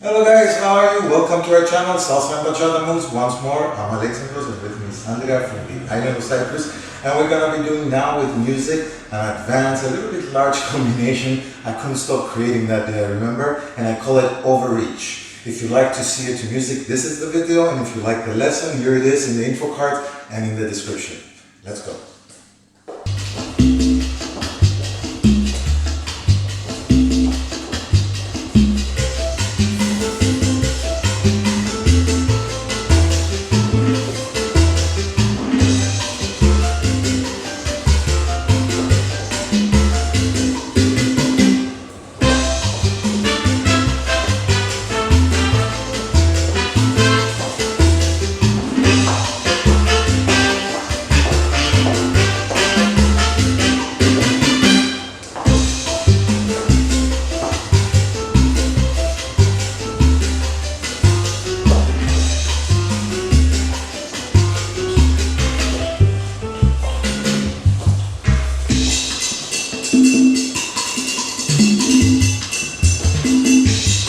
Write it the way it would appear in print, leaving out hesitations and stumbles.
Hello guys, how are you? Welcome to our channel, Salsa VIDEO Moves. Once more, I'm Alexandros and with me is Andrea from the Island of Cyprus. And we're going to be doing now with music an advanced, a little bit large combination. I couldn't stop creating that day, I remember, and I call it Overreach. If you'd like to see it to music, this is the video, and if you like the lesson, here it is in the info card and in the description. Let's go.